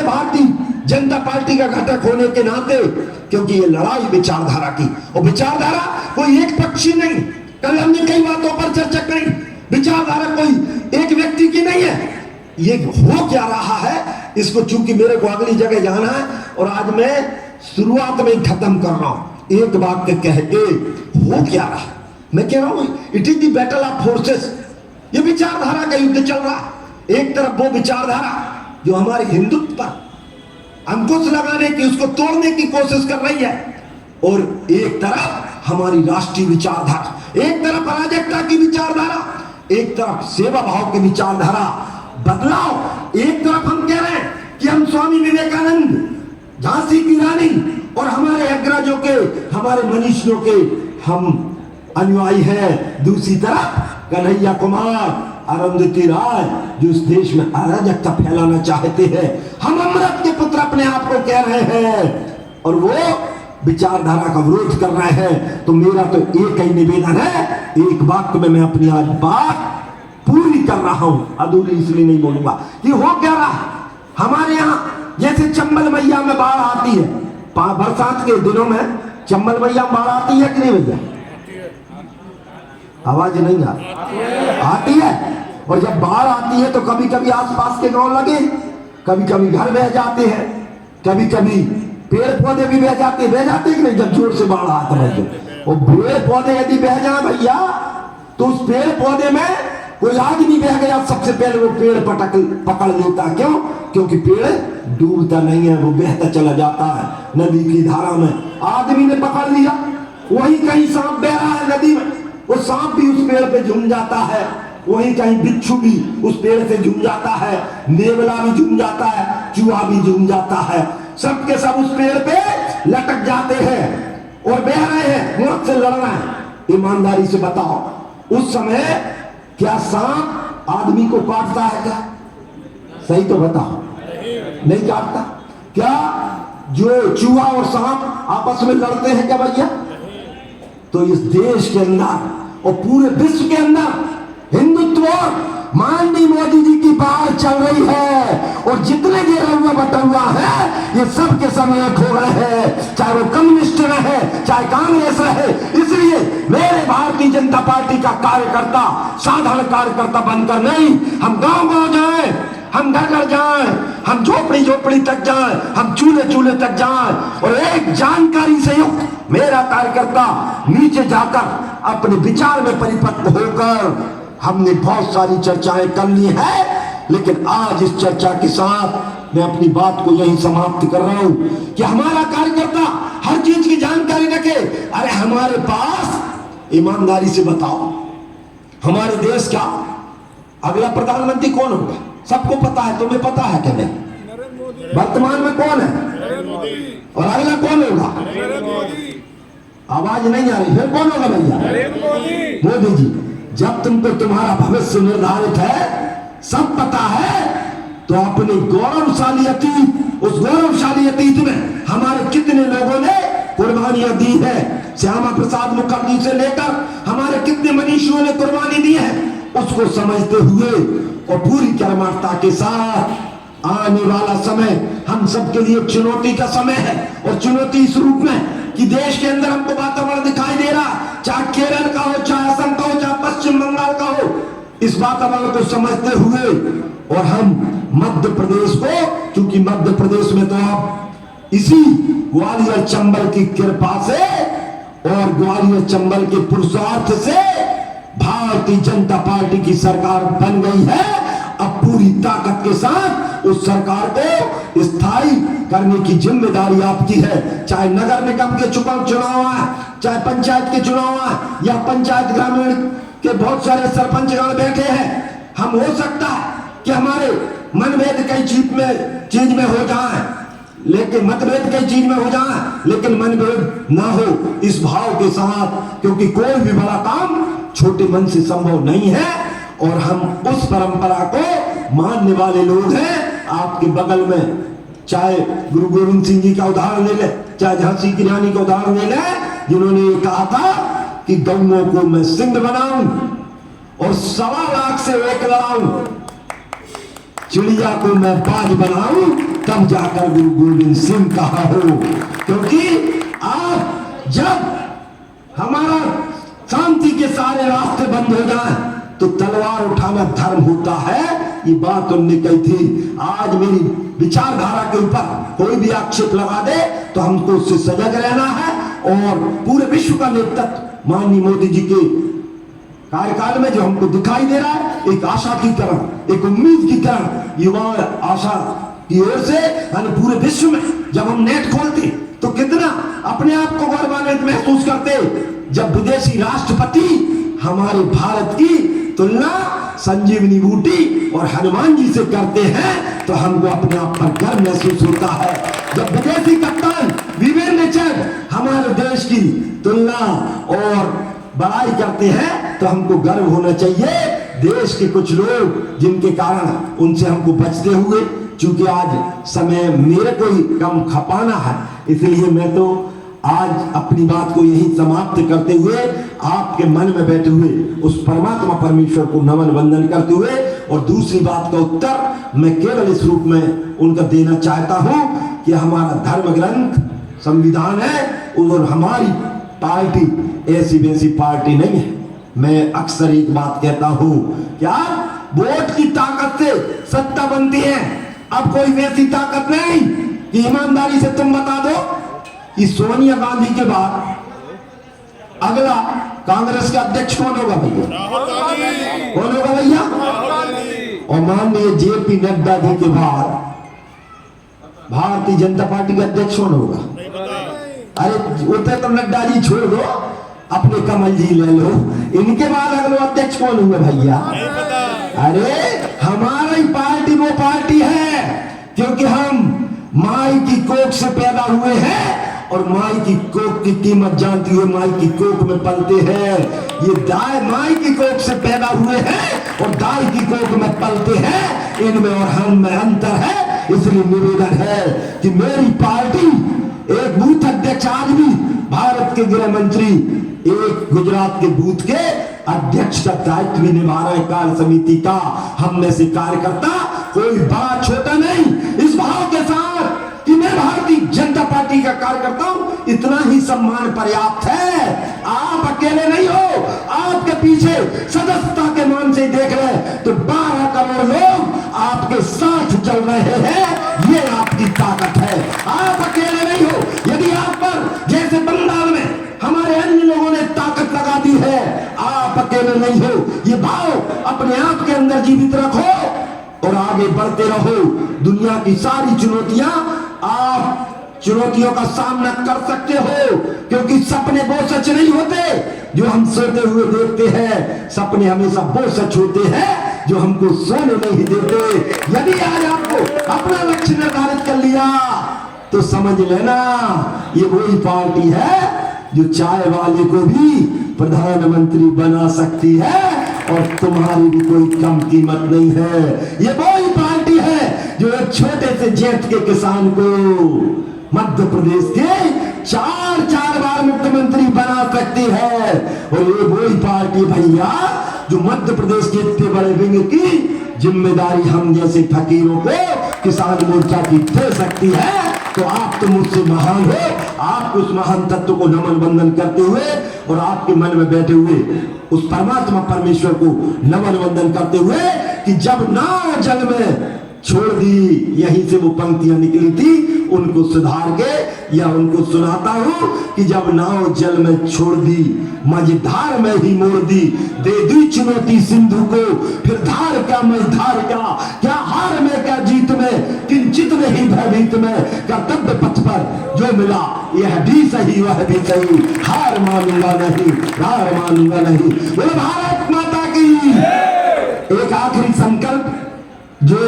Bharatiya Janata party का घटक होने के नाते, क्योंकि ये लड़ाई विचारधारा की, और विचारधारा कोई एक पक्षी नहीं। कल हमने कई बातों पर चर्चा करी, विचारधारा कोई एक व्यक्ति की नहीं है। ये हो क्या रहा है इसको, चूंकि मेरे को अगली जगह जाना है और आज मैं शुरुआत में ही खत्म कर रहा हूं एक वाक्य कह के, हो क्या रहा है मैं कह रहा हूं, it is the battle of forces. ये विचारधारा का युद्ध चल रहा है। एक तरफ वो विचारधारा जो हमारे हिंदुत्व पर अंकुश लगाने की, उसको तोड़ने की कोशिश कर रही है, और एक तरफ हमारी राष्ट्रीय विचारधारा, एक तरफ अराजकता की विचारधारा, एक तरफ सेवा भाव की विचारधारा, बदलाव। एक तरफ हम कह रहे हैं कि हम स्वामी विवेकानंद, झांसी की रानी और हमारे अग्रजों के, हमारे मनीषियों के हम अनुयायी हैं। दूसरी तरफ कन्हैया कुमार, अरुंधति राय जो इस देश में अराजकता फैलाना चाहते हैं। हम अमृत के पुत्र अपने आप को कह रहे हैं और वो विचारधारा का विरोध कर रहे हैं। तो मेरा तो एक ही निवेदन है, एक वाक्य में मैं अपनी आज बात पूरी कर रहा हूं, अधूरी इसलिए नहीं बोलूंगा कि हो क्या रहा। हमारे यहाँ जैसे चंबल मैया में बाढ़ आती है, बरसात के दिनों में चंबल मैया में बाढ़ आती है कि नहीं भैया? आवाज नहीं आती है। और जब बाढ़ आती है तो कभी कभी आसपास के गांव लगे, कभी कभी घर बह जाते हैं, कभी कभी पेड़ पौधे भी बह जाते कि नहीं। जब जोर से बाढ़ आता है तो पेड़ पौधे यदि बह जाए भैया, तो उस पेड़ पौधे में कोई आदमी बह गया, सबसे पहले वो पेड़ पकड़ लेता। क्यों? क्योंकि पेड़ डूबता नहीं है, वो बहता चला जाता है नदी की धारा में। आदमी ने पकड़ लिया, वही कहीं सांप बह रहा है नदी में, वो सांप भी उस पेड़ पे झूम जाता है, वहीं कहीं बिच्छू भी उस पेड़ से झूम जाता है, नेवला भी झूम जाता है, चूहा भी झूम जाता है। सबके सब उस पेड़ पे लटक जाते हैं और बह रहे हैं, मौत से लड़ रहे हैं। ईमानदारी से बताओ, उस समय क्या सांप आदमी को काटता है क्या? सही तो बताओ, नहीं काटता। क्या जो चूहा और सांप आपस में लड़ते हैं क्या भैया? तो इस देश के अंदर और पूरे विश्व के अंदर हिंदुत्व और माननीय मोदी जी की बात चल रही है, और जितने ये रउआ बटुआ है ये सब के सब एक हो गए हैं, चाहे वो कम्युनिस्ट रहे चाहे कांग्रेस रहे। इसलिए मेरे भारतीय जनता पार्टी का कार्यकर्ता साधारण कार्यकर्ता बनकर नहीं, हम गांव गांव जाएं, हम घर घर जाएं, हम झोपड़ी झोपड़ी तक जाएं, हम चूल्हे चूल्हे तक जाएं, और एक जानकारी से युक्त मेरा कार्यकर्ता नीचे जाकर अपने विचार में परिपक्व होकर, हमने बहुत सारी चर्चाएं कर ली है, लेकिन आज इस चर्चा के साथ मैं अपनी बात को यही समाप्त कर रहा हूं कि हमारा कार्यकर्ता हर चीज की जानकारी रखे। अरे हमारे पास, ईमानदारी से बताओ, हमारे देश का अगला प्रधानमंत्री कौन होगा? सबको पता है, तुम्हें पता है क्या नहीं? वर्तमान में कौन है और अगला कौन होगा? आवाज नहीं आ रही, फिर कौन होगा भैया? मोदी जी। जब तुमको तुम्हारा भविष्य निर्धारित है, सब पता है, तो अपने गौरवशाली अतीत, उस गौरवशाली अतीत में हमारे कितने लोगों ने कुर्बानियां दी है, श्यामा प्रसाद मुखर्जी से लेकर हमारे कितने मनीषियों ने कुर्बानी दी है, उसको समझते हुए और पूरी कर्मठता के साथ आने वाला समय हम सबके लिए चुनौती का समय है। और चुनौती इस रूप में कि देश के अंदर हमको वातावरण दिखाई दे रहा, चाहे केरल का हो, चाहे असम का हो, चाहे पश्चिम बंगाल का हो, इस वातावरण को समझते हुए, और हम मध्य प्रदेश को, क्योंकि मध्य प्रदेश में तो आप इसी ग्वालियर चंबल की कृपा से और ग्वालियर चंबल के पुरुषार्थ से भारतीय जनता पार्टी की सरकार बन गई है। अब पूरी ताकत के साथ उस सरकार को स्थायी करने की जिम्मेदारी आपकी है। चाहे नगर निगम के चुनाव आए, चाहे पंचायत के चुनाव आए, या पंचायत ग्रामीण के बहुत सारे सरपंचगण बैठे हैं। हम हो सकता है कि हमारे मनभेद कई चीज में हो जाए, लेकिन मतभेद कई चीज में हो जाए, लेकिन मनभेद ना हो इस भाव के साथ, क्योंकि कोई भी बड़ा काम छोटे मन से संभव नहीं है, और हम उस परंपरा को मानने वाले लोग हैं। आपके बगल में चाहे गुरु गोविंद सिंह जी का उदाहरण ले ले, चाहे झांसी की रानी का उदाहरण ले ले, जिन्होंने ये कहा था कि गौओं को मैं सिंह बनाऊं और 1.25 लाख से एक लड़ाऊं, चिड़िया को मैं बाज बनाऊं तब जाकर गुरु गोविंद सिंह कहा हो। क्योंकि आप जब हमारा शांति के सारे रास्ते बंद हो जाए तो तलवार उठाना धर्म होता है, ये बात उन्होंने कही थी। आज मेरी विचारधारा के ऊपर कोई भी आक्षेप लगा दे तो हमको उससे सजग रहना है। और पूरे विश्व का नेतृत्व माननीय मोदी जी के कार्यकाल में जो हमको दिखाई दे रहा है, एक आशा की तरह, एक उम्मीद की तरह, युवा आशा की ओर से पूरे विश्व में जब हम नेट खोलते तो कितना अपने आप को गौरवान्वित महसूस करते जब विदेशी राष्ट्रपति हमारे भारत की तुलना संजीवनी बूटी और हनुमान जी से करते हैं तो हमको अपने आप पर गर्व महसूस होता है। जब विदेशी कप्तान वीरेंद्र चहल हमारे देश की तुलना और बड़ाई करते हैं तो हमको गर्व होना चाहिए। देश के कुछ लोग जिनके कारण उनसे हमको बचते हुए, चूंकि आज समय मेरे को ही कम खपाना है, इसलिए मैं तो आज अपनी बात को यही समाप्त करते हुए आपके मन में बैठे हुए उस परमात्मा परमेश्वर को नमन वंदन करते हुए, और दूसरी बात का उत्तर मैं केवल इस रूप में उनका देना चाहता हूं कि हमारा धर्म ग्रंथ संविधान है और हमारी पार्टी ऐसी वैसी पार्टी नहीं है। मैं अक्सर एक बात कहता हूं, क्या वोट की ताकत से सत्ता बनती है, अब कोई वैसी ताकत नहीं कि ईमानदारी से तुम बता दो कि सोनिया गांधी के बाद अगला कांग्रेस का अध्यक्ष कौन होगा भैया? कौन होगा भैया? और माननीय जेपी नड्डा जी के बाद भारतीय जनता पार्टी का अध्यक्ष कौन होगा? अरे उतरे तो नड्डा जी छोड़ दो, अपने कमल जी ले लो, इनके बाद अगला अध्यक्ष कौन हुआ भैया? अरे हमारी पार्टी वो पार्टी है क्योंकि हम माई की कोख से पैदा हुए हैं और माई की कोख की कीमत जानती हुए माई की कोख में पलते हैं। ये दाई माई की कोख से पैदा हुए हैं और दाई की कोख में पलते हैं, इनमें और हम में अंतर है। इसलिए निवेदन है कि मेरी पार्टी एक बूथ अध्यक्ष, आज भी भारत के गृह मंत्री एक गुजरात के बूथ के अध्यक्ष का दायित्व भी निभा रहे कार्य समिति का। हम में से कार्यकर्ता कोई बड़ा छोटा नहीं, इस भाव के साथ कि मैं भारतीय जनता पार्टी का कार्यकर्ता हूं, इतना ही सम्मान पर्याप्त है। आप अकेले नहीं हो, आपके पीछे सदस्यता के मान से देख रहे हैं तो 12 करोड़ लोग आपके साथ चल रहे हैं, ये आपकी ताकत है। आप अकेले नहीं हो, यदि आप पर जैसे बंगाल में हमारे अन्य लोगों ने ताकत लगा दी है, आप अकेले नहीं हो। ये भाव अपने आप के अंदर जीवित रखो और आगे बढ़ते रहो। दुनिया की सारी चुनौतियां आप चुनौतियों का सामना कर सकते हो, क्योंकि सपने वो सच नहीं होते जो हम सोते हुए देखते हैं, सपने हमेशा वो सच होते हैं जो हमको सोने नहीं देते। यदि आज आपको अपना लक्ष्य निर्धारित कर लिया तो समझ लेना ये वही पार्टी है जो चाय वाले को भी प्रधानमंत्री बना सकती है और तुम्हारी भी कोई कम कीमत नहीं है। ये वही पार्टी है जो एक छोटे से जेठ के किसान को मध्य प्रदेश के 4 बार मुख्यमंत्री बना सकती है। और ये वही पार्टी भैया जो मध्य प्रदेश के इतने बड़े विंग की जिम्मेदारी हम जैसे फकीरों को किसान मोर्चा की दे सकती है। तो आप तो मुझसे महान हो, आप उस महान तत्व को नमन वंदन करते हुए और आपके मन में बैठे हुए उस परमात्मा परमेश्वर को नमन वंदन करते हुए कि जब नाव जल में छोड़ दी, यहीं से वो पंक्तियां निकली थी, उनको सुधार के या उनको सुनाता हूं कि जब नाव जल में छोड़ दी, मझधार में ही मोड़ दी, दे दी चुनौती सिंधु को, फिर धार क्या मझधार क्या हार में क्या जीत में, किंचित नहीं भयभीत में, कर्तव्य पथ पर जो मिला यह भी सही वह भी सही, हार मानूंगा नहीं, हार मानूंगा नहीं। बोलो भारत माता की। एक आखिरी संकल्प जो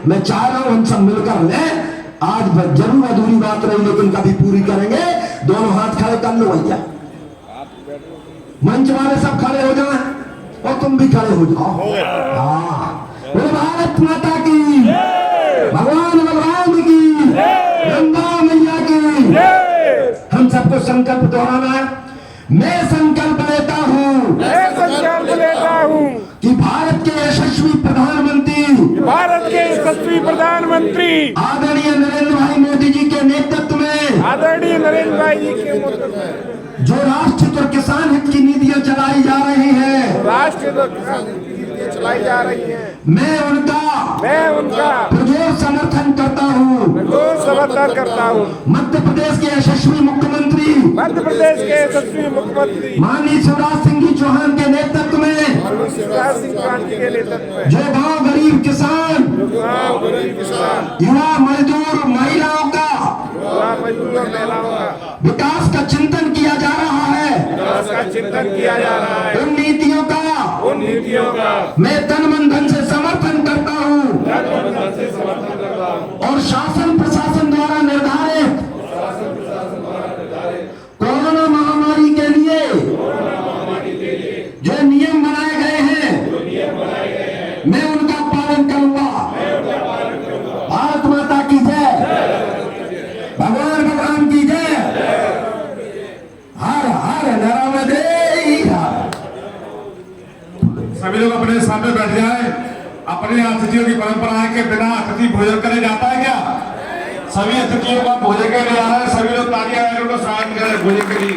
मैं चाह रहा हूं हम सब मिलकर लें, आज जरूर अधूरी बात रही लेकिन कभी पूरी करेंगे। दोनों हाथ खड़े कर लो भैया, मंच वाले सब खड़े हो जाएं और तुम भी खड़े हो जाओ। हाँ, बोलो भारत माता की, भगवान बलराम की, गंगा मैया की। हम सबको संकल्प दोहराना है। मैं संकल्प लेता हूँ मैं संकल्प लेता हूँ कि भारत के यशस्वी प्रधानमंत्री, भारत के यशस्वी प्रधानमंत्री आदरणीय नरेंद्र भाई मोदी जी के नेतृत्व में आदरणीय नरेंद्र भाई जी के नेतृत्व में जो राष्ट्र और किसान हित की नीतियां चलाई जा रही हैं, राष्ट्रीय नीतियां चलाई जा रही हैं, मैं उनका पुरजोर समर्थन करता हूँ। समर्थन करता हूँ। मध्य प्रदेश के यशस्वी मुख्यमंत्री माननीय शिवराज सिंह जी चौहान के नेतृत्व में जो गांव गरीब किसान, युवा मजदूर महिलाओं का विकास का चिंतन किया जा रहा है, उन नीतियों का मैं तन मन धन से समर्थन करता हूँ और शासन प्रशासन द्वारा निर्धारित कोरोना महामारी के लिए जो नियम बनाए गए हैं मैं उनका पालन करूंगा। भारत माता की जय, भगवान की जय, हर हर नर्मदे। सभी लोग अपने सामने बैठ जाए। अपने अतिथियों की परंपरा है कि बिना अतिथि भोजन करे जाता है क्या? सभी अतिथियों का भोजन के लिए आ रहा है। सभी लोग तालियां बजाकर उनको स्वागत करें भोजन के लिए।